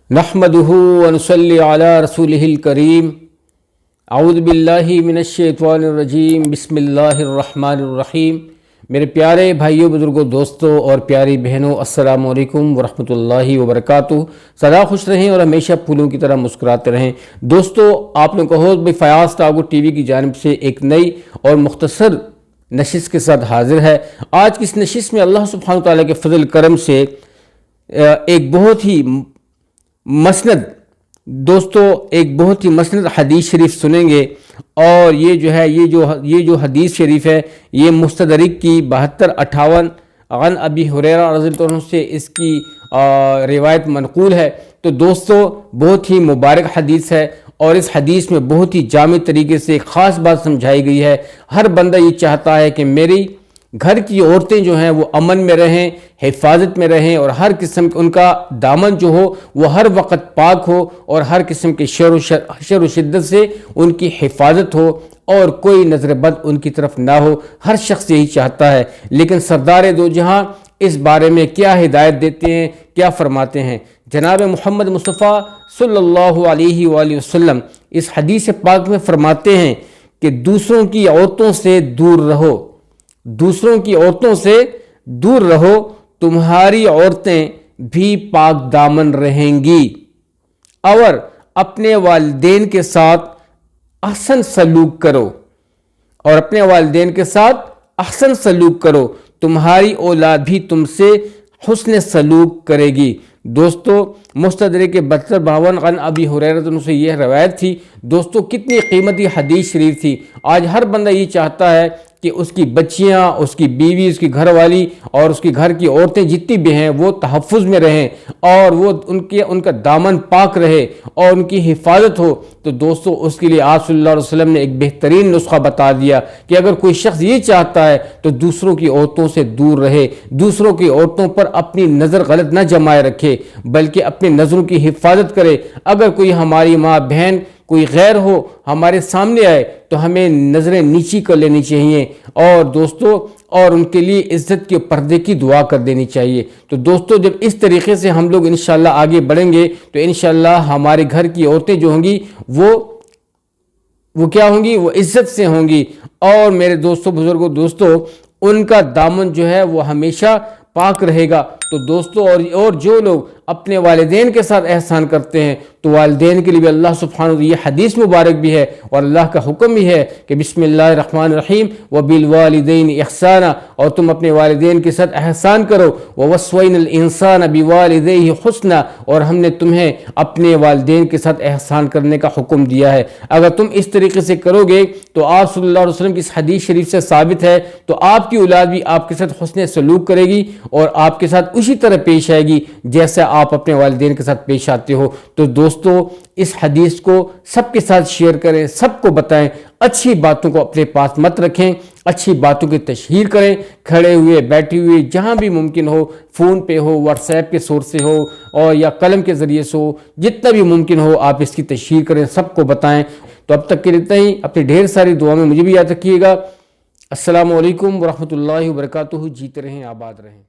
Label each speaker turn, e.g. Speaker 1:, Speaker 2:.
Speaker 1: نحمدہ ونصلی علی رسولہ الکریم اعوذ باللہ من الشیطان الرجیم بسم اللہ الرحمن الرحیم۔ میرے پیارے بھائیوں، بزرگوں، دوستوں اور پیاری بہنوں، السلام علیکم ورحمۃ اللہ وبرکاتہ۔ سدا خوش رہیں اور ہمیشہ پھولوں کی طرح مسکراتے رہیں۔ دوستو، آپ نے کہو بھائی فیاض ٹاگو ٹی وی کی جانب سے ایک نئی اور مختصر نشست کے ساتھ حاضر ہے۔ آج کی اس نشست میں اللہ سبحانہ تعالیٰ کے فضل کرم سے ایک بہت ہی مسند حدیث شریف سنیں گے، اور یہ جو حدیث شریف ہے یہ مستدرک کی 7258 عن ابی ہریرہ رضی اللہ عنہ سے اس کی روایت منقول ہے۔ تو دوستو، بہت ہی مبارک حدیث ہے، اور اس حدیث میں بہت ہی جامع طریقے سے ایک خاص بات سمجھائی گئی ہے۔ ہر بندہ یہ چاہتا ہے کہ میری گھر کی عورتیں جو ہیں وہ امن میں رہیں، حفاظت میں رہیں، اور ہر قسم ان کا دامن جو ہو وہ ہر وقت پاک ہو، اور ہر قسم کے شر و شدت سے ان کی حفاظت ہو، اور کوئی نظر بد ان کی طرف نہ ہو۔ ہر شخص یہی چاہتا ہے، لیکن سردار دو جہاں اس بارے میں کیا ہدایت دیتے ہیں، کیا فرماتے ہیں؟ جناب محمد مصطفیٰ صلی اللہ علیہ وآلہ وسلم اس حدیث پاک میں فرماتے ہیں کہ دوسروں کی عورتوں سے دور رہو، دوسروں کی عورتوں سے دور رہو، تمہاری عورتیں بھی پاک دامن رہیں گی، اور اپنے والدین کے ساتھ احسن سلوک کرو، اور اپنے والدین کے ساتھ احسن سلوک کرو، تمہاری اولاد بھی تم سے حسن سلوک کرے گی۔ دوستو، مستدرک 7252 عن ابی ہریرہ سے یہ روایت تھی۔ دوستو، کتنی قیمتی حدیث شریف تھی۔ آج ہر بندہ یہ چاہتا ہے کہ اس کی بچیاں، اس کی بیوی، اس کی گھر والی اور اس کی گھر کی عورتیں جتنی بھی ہیں وہ تحفظ میں رہیں، اور وہ ان کا دامن پاک رہے اور ان کی حفاظت ہو۔ تو دوستو، اس کے لیے آپ صلی اللہ علیہ وسلم نے ایک بہترین نسخہ بتا دیا کہ اگر کوئی شخص یہ چاہتا ہے تو دوسروں کی عورتوں سے دور رہے، دوسروں کی عورتوں پر اپنی نظر غلط نہ جمائے رکھے، بلکہ اپنی نظروں کی حفاظت کرے۔ اگر کوئی ہماری ماں بہن کوئی غیر ہو ہمارے سامنے آئے تو ہمیں نظریں نیچی کر لینی چاہیے، اور دوستو، اور ان کے لیے عزت کے پردے کی دعا کر دینی چاہیے۔ تو دوستو، جب اس طریقے سے ہم لوگ انشاءاللہ آگے بڑھیں گے تو انشاءاللہ ہمارے گھر کی عورتیں جو ہوں گی وہ کیا ہوں گی؟ وہ عزت سے ہوں گی، اور میرے دوستو، بزرگوں، دوستو، ان کا دامن جو ہے وہ ہمیشہ پاک رہے گا۔ تو دوستو، اور جو لوگ اپنے والدین کے ساتھ احسان کرتے ہیں تو والدین کے لیے بھی اللہ سبحانہ وتعالی، یہ حدیث مبارک بھی ہے اور اللہ کا حکم بھی ہے کہ بسم اللہ الرحمن الرحیم وبالوالدین احسانا، اور تم اپنے والدین کے ساتھ احسان کرو، ووصینا الانسان بوالدیہ حسنا، اور ہم نے تمہیں اپنے والدین کے ساتھ احسان کرنے کا حکم دیا ہے۔ اگر تم اس طریقے سے کرو گے تو آپ صلی اللہ علیہ وسلم کی اس حدیث شریف سے ثابت ہے تو آپ کی اولاد بھی آپ کے ساتھ حسن سلوک کرے گی اور آپ کے ساتھ اسی طرح پیش آئے گی جیسے آپ اپنے والدین کے ساتھ پیش آتے ہو۔ تو دوستو، اس حدیث کو سب کے ساتھ شیئر کریں، سب کو بتائیں، اچھی باتوں کو اپنے پاس مت رکھیں، اچھی باتوں کی تشہیر کریں، کھڑے ہوئے، بیٹھے ہوئے، جہاں بھی ممکن ہو، فون پہ ہو، واٹس ایپ کے سورس سے ہو، اور یا قلم کے ذریعے سے ہو، جتنا بھی ممکن ہو آپ اس کی تشہیر کریں، سب کو بتائیں۔ تو اب تک کے لیے اتنا ہی، اپنی ڈھیر ساری دعا میں مجھے بھی یاد رکھیے گا۔ السلام علیکم ورحمۃ اللہ وبرکاتہ۔ جیتے رہیں، آباد رہیں۔